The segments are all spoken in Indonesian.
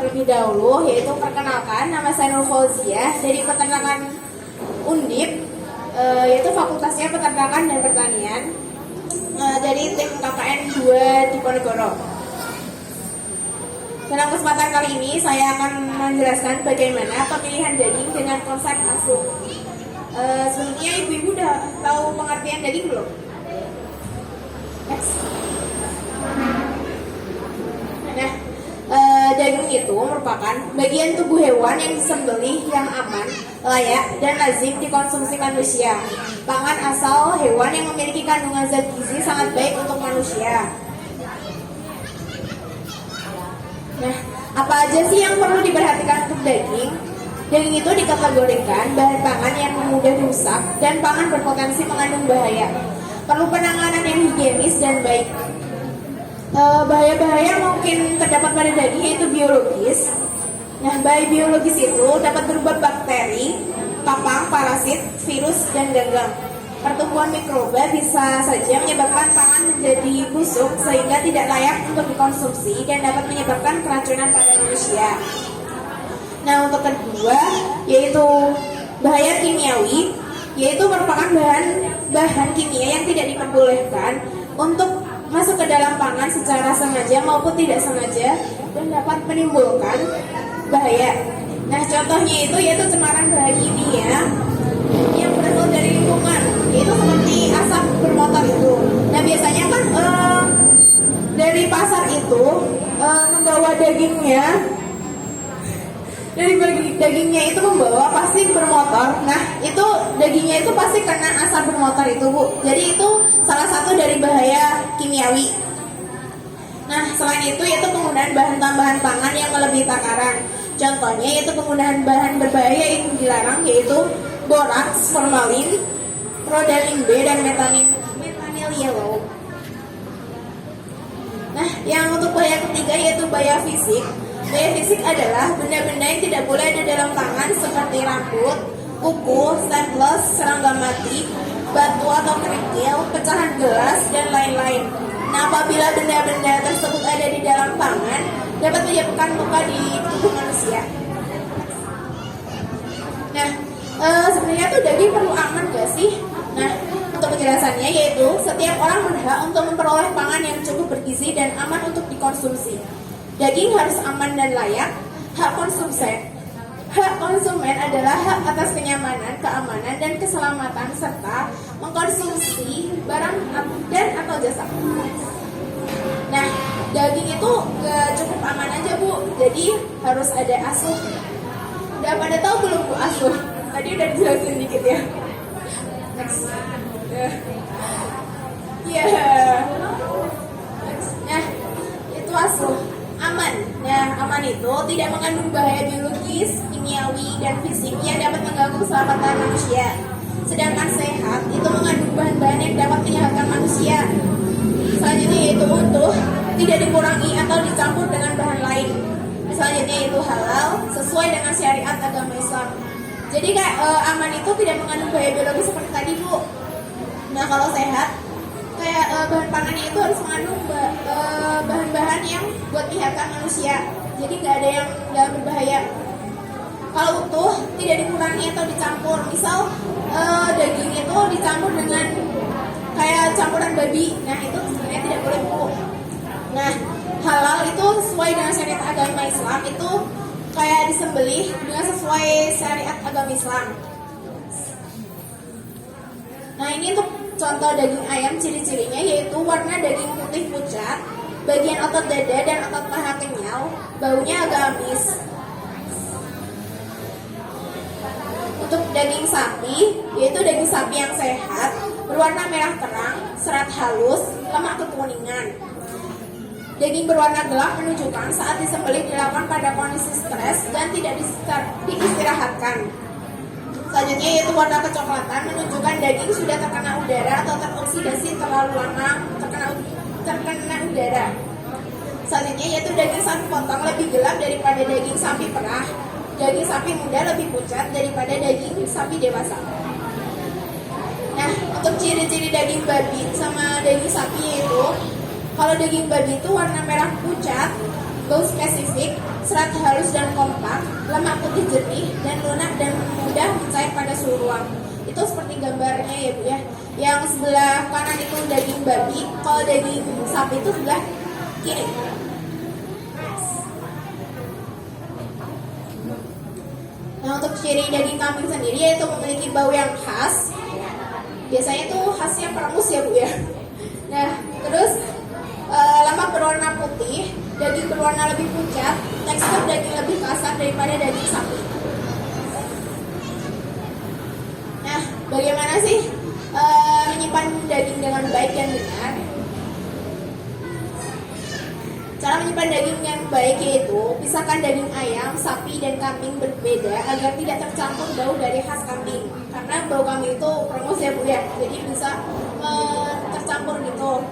terlebih dahulu, yaitu perkenalkan, nama saya Nur Fauziah dari Peternakan Undip, yaitu Fakultasnya Peternakan dan Pertanian, dari tim KKN 2 Diponegoro. Dalam kesempatan kali ini saya akan menjelaskan bagaimana pemilihan daging dengan konsep asup. Sebelumnya ibu-ibu udah tahu pengertian daging belum? Next. Nah, daging itu merupakan bagian tubuh hewan yang disembelih yang aman, layak, dan lazim dikonsumsi manusia. Pangan asal hewan yang memiliki kandungan zat gizi sangat baik untuk manusia. Nah, apa aja sih yang perlu diperhatikan untuk daging? Daging itu dikategorikan bahan pangan yang mudah rusak dan pangan berpotensi mengandung bahaya. Perlu penanganan yang higienis dan baik. Bahaya-bahaya mungkin terdapat pada daging yaitu biologis. Nah, bahaya biologis itu dapat berupa bakteri, papang, parasit, virus, dan ganggang. Pertumbuhan mikroba bisa saja menyebabkan pangan menjadi busuk sehingga tidak layak untuk dikonsumsi dan dapat menyebabkan keracunan pada manusia. Nah, untuk kedua yaitu bahaya kimiawi, yaitu merupakan bahan kimia yang tidak diperbolehkan untuk masuk ke dalam pangan secara sengaja maupun tidak sengaja dan dapat menimbulkan bahaya. Nah, contohnya itu yaitu cemaran bahan kimia yang berasal dari lingkungan, yaitu seperti asap bermotor itu. Nah, biasanya kan dari pasar itu membawa dagingnya. Dari dagingnya itu membawa pasti bermotor. Nah, itu dagingnya itu pasti kena asap bermotor itu, Bu. Jadi itu salah satu dari bahaya kimiawi. Nah, selain itu yaitu penggunaan bahan tambahan pangan yang melebihi takaran. Contohnya yaitu penggunaan bahan berbahaya yang dilarang yaitu boraks, formalin, rhodamine B, dan metanil yellow. Nah, yang untuk bahaya ketiga yaitu bahaya fisik. Bahaya fisik adalah benda-benda yang tidak boleh ada dalam tangan seperti rambut, kuku, staples, serangga mati, batu atau kerikil, pecahan gelas, dan lain-lain. Nah, apabila benda-benda tersebut ada di dalam tangan, dapat menyebabkan luka di tubuh manusia. Nah, sebenarnya tuh daging perlu aman gak sih? Nah, untuk penjelasannya yaitu setiap orang berhak untuk memperoleh pangan yang cukup bergizi dan aman untuk dikonsumsi. Daging harus aman dan layak. Hak konsumen adalah hak atas kenyamanan, keamanan, dan keselamatan serta mengkonsumsi barang dan atau jasa. Nah, daging itu gak cukup aman aja, Bu. Jadi harus ada asuh. Udah pada tahu belum, Bu, asuh? Tadi udah dijelasin dikit ya. Next. Nah, itu asuh. Aman. Nah, aman itu tidak mengandung bahaya biologis, kimiawi, dan fisik yang dapat mengganggu keselamatan manusia. Sedangkan sehat itu mengandung bahan-bahan yang dapat menyehatkan manusia. Selanjutnya yaitu utuh, tidak dikurangi atau dicampur dengan bahan lain. Selanjutnya yaitu halal, sesuai dengan syariat agama Islam. Jadi aman itu tidak mengandung bahaya biologis seperti tadi, Bu. Nah, kalau sehat kayak bahan pangannya itu harus mengandung bahan-bahan yang buat menyehatkan manusia. Jadi nggak ada yang nggak berbahaya. Kalau utuh tidak dikurangi atau dicampur. Misal daging itu dicampur dengan kayak campuran babi. Nah, itu sebenarnya tidak boleh, Bu. Nah, halal itu sesuai dengan syariat agama Islam, itu kayak disembelih dengan sesuai syariat agama Islam. Nah, ini untuk contoh daging ayam, ciri-cirinya yaitu warna daging putih pucat, bagian otot dada dan otot paha kenyal, baunya agak amis. Untuk daging sapi, yaitu daging sapi yang sehat, berwarna merah terang, serat halus, lemak kekuningan. Daging berwarna gelap menunjukkan saat disembelih dilakukan pada kondisi stres dan tidak diistirahatkan. Selanjutnya yaitu warna kecoklatan menunjukkan daging sudah terkena udara atau teroksidasi terlalu lama terkena udara. Selanjutnya yaitu daging sapi potong lebih gelap daripada daging sapi perah. Daging sapi muda lebih pucat daripada daging sapi dewasa. Nah, untuk ciri-ciri daging babi sama daging sapi yaitu kalau daging babi itu warna merah pucat, bau spesifik, serat halus dan kompak, lemak putih jernih dan lunak dan mudah mencair pada suhu ruang. Itu seperti gambarnya ya Bu ya. Yang sebelah kanan itu daging babi, kalau daging sapi itu sebelah kiri. Nah, untuk ciri daging kambing sendiri yaitu memiliki bau yang khas. Biasanya tuh khasnya perengus ya Bu ya. Nah, terus lemak berwarna putih, daging berwarna lebih pucat, tekstur daging lebih kasar daripada daging sapi. Nah, bagaimana sih menyimpan daging dengan baik dan benar? Cara menyimpan daging yang baik yaitu pisahkan daging ayam, sapi, dan kambing berbeda agar tidak tercampur bau dari khas kambing. Karena bau kambing itu perengus ya Bu ya, jadi bisa tercampur gitu.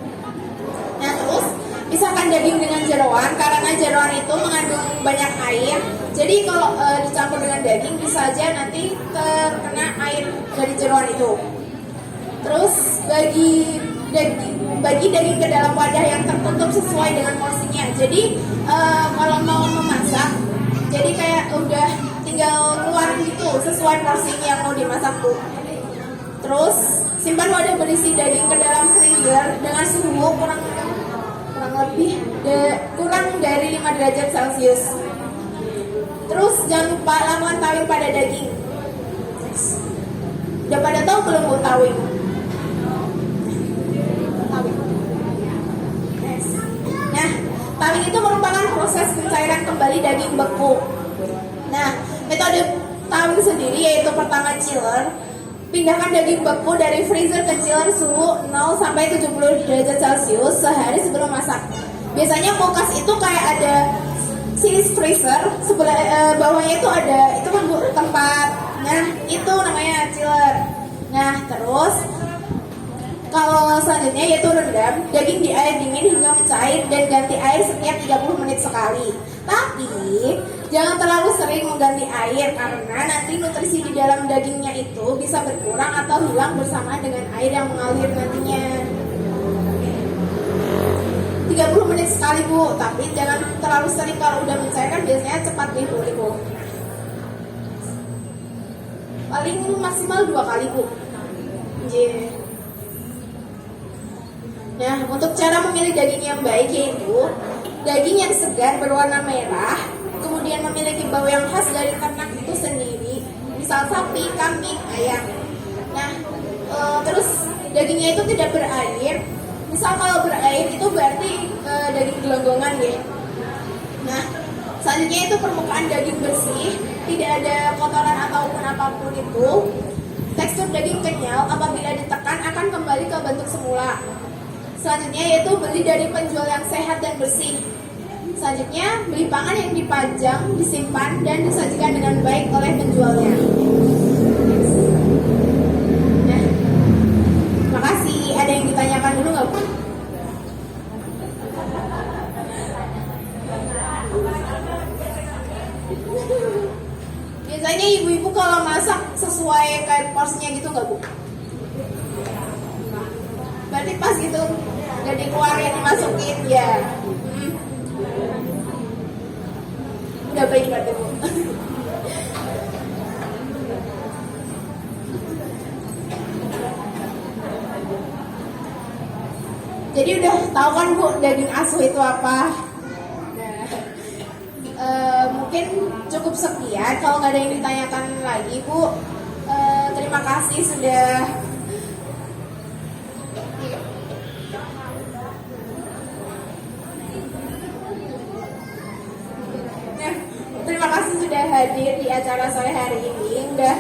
Nah terus pisahkan daging dengan jeroan karena jeroan itu mengandung banyak air. Jadi kalau dicampur dengan daging bisa aja nanti terkena air dari jeroan itu. Terus bagi daging ke dalam wadah yang tertutup sesuai dengan porsinya. Jadi kalau mau memasak, jadi kayak udah tinggal keluarin gitu sesuai porsinya yang mau dimasak Bu. Terus simpan wadah berisi daging ke dalam freezer dengan suhu kurang dari 5 derajat Celcius. Terus jangan lupa lakukan tawing pada daging. Udah pada tahu belum Bu tawing? Nah, tawing itu merupakan proses pencairan kembali daging beku. Nah, metode tawing sendiri yaitu pertama chiller. Pindahkan daging beku dari freezer ke chiller suhu 0 sampai 70 derajat Celcius sehari sebelum masak. Biasanya kulkas itu kayak ada series freezer, sebelah bawahnya itu ada itu kan Bu tempat. Nah, itu namanya chiller. Nah, terus kalau selanjutnya yaitu rendam daging di air dingin hingga mencair dan ganti air setiap 30 menit sekali. Tapi jangan terlalu sering mengganti air karena nanti nutrisi di dalam dagingnya itu bisa berkurang atau hilang bersamaan dengan air yang mengalir nantinya. 30 menit sekali Bu, tapi jangan terlalu sering. Kalau udah mencair kan biasanya cepat nih Bu. Paling maksimal 2 kali Bu. Yeah. Nah, untuk cara memilih daging yang baik yaitu daging yang segar berwarna merah, kemudian memiliki bau yang khas dari ternak itu sendiri, misal sapi, kambing, ayam. Nah, terus dagingnya itu tidak berair. Misal kalau berair itu berarti daging gelonggongan ya. Nah, selanjutnya itu permukaan daging bersih, tidak ada kotoran ataupun apapun itu. Tekstur daging kenyal, apabila ditekan akan kembali ke bentuk semula. Selanjutnya yaitu beli dari penjual yang sehat dan bersih. Selanjutnya beli pangan yang dipajang, disimpan, dan disajikan dengan baik oleh penjualnya. Nah, makasih. Ada yang ditanyakan dulu nggak Bu? Biasanya ibu-ibu kalau masak sesuai kayak porsinya gitu nggak Bu? Berarti pas gitu udah dikeluarin dimasukin ya. Udah baik berarti Bu. Jadi udah tahu kan Bu daging asuh itu apa? Nah, mungkin cukup sekian. Kalau nggak ada yang ditanyakan lagi Bu, terima kasih sudah hadir di acara sore hari ini, udah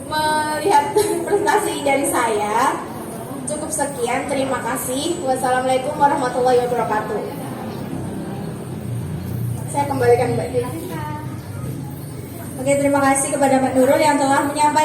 melihat presentasi dari saya. Cukup sekian, terima kasih. Wassalamualaikum warahmatullahi wabarakatuh. Saya kembalikan Mbak Devi. Oke, terima kasih kepada Mbak Nurul yang telah menyampaikan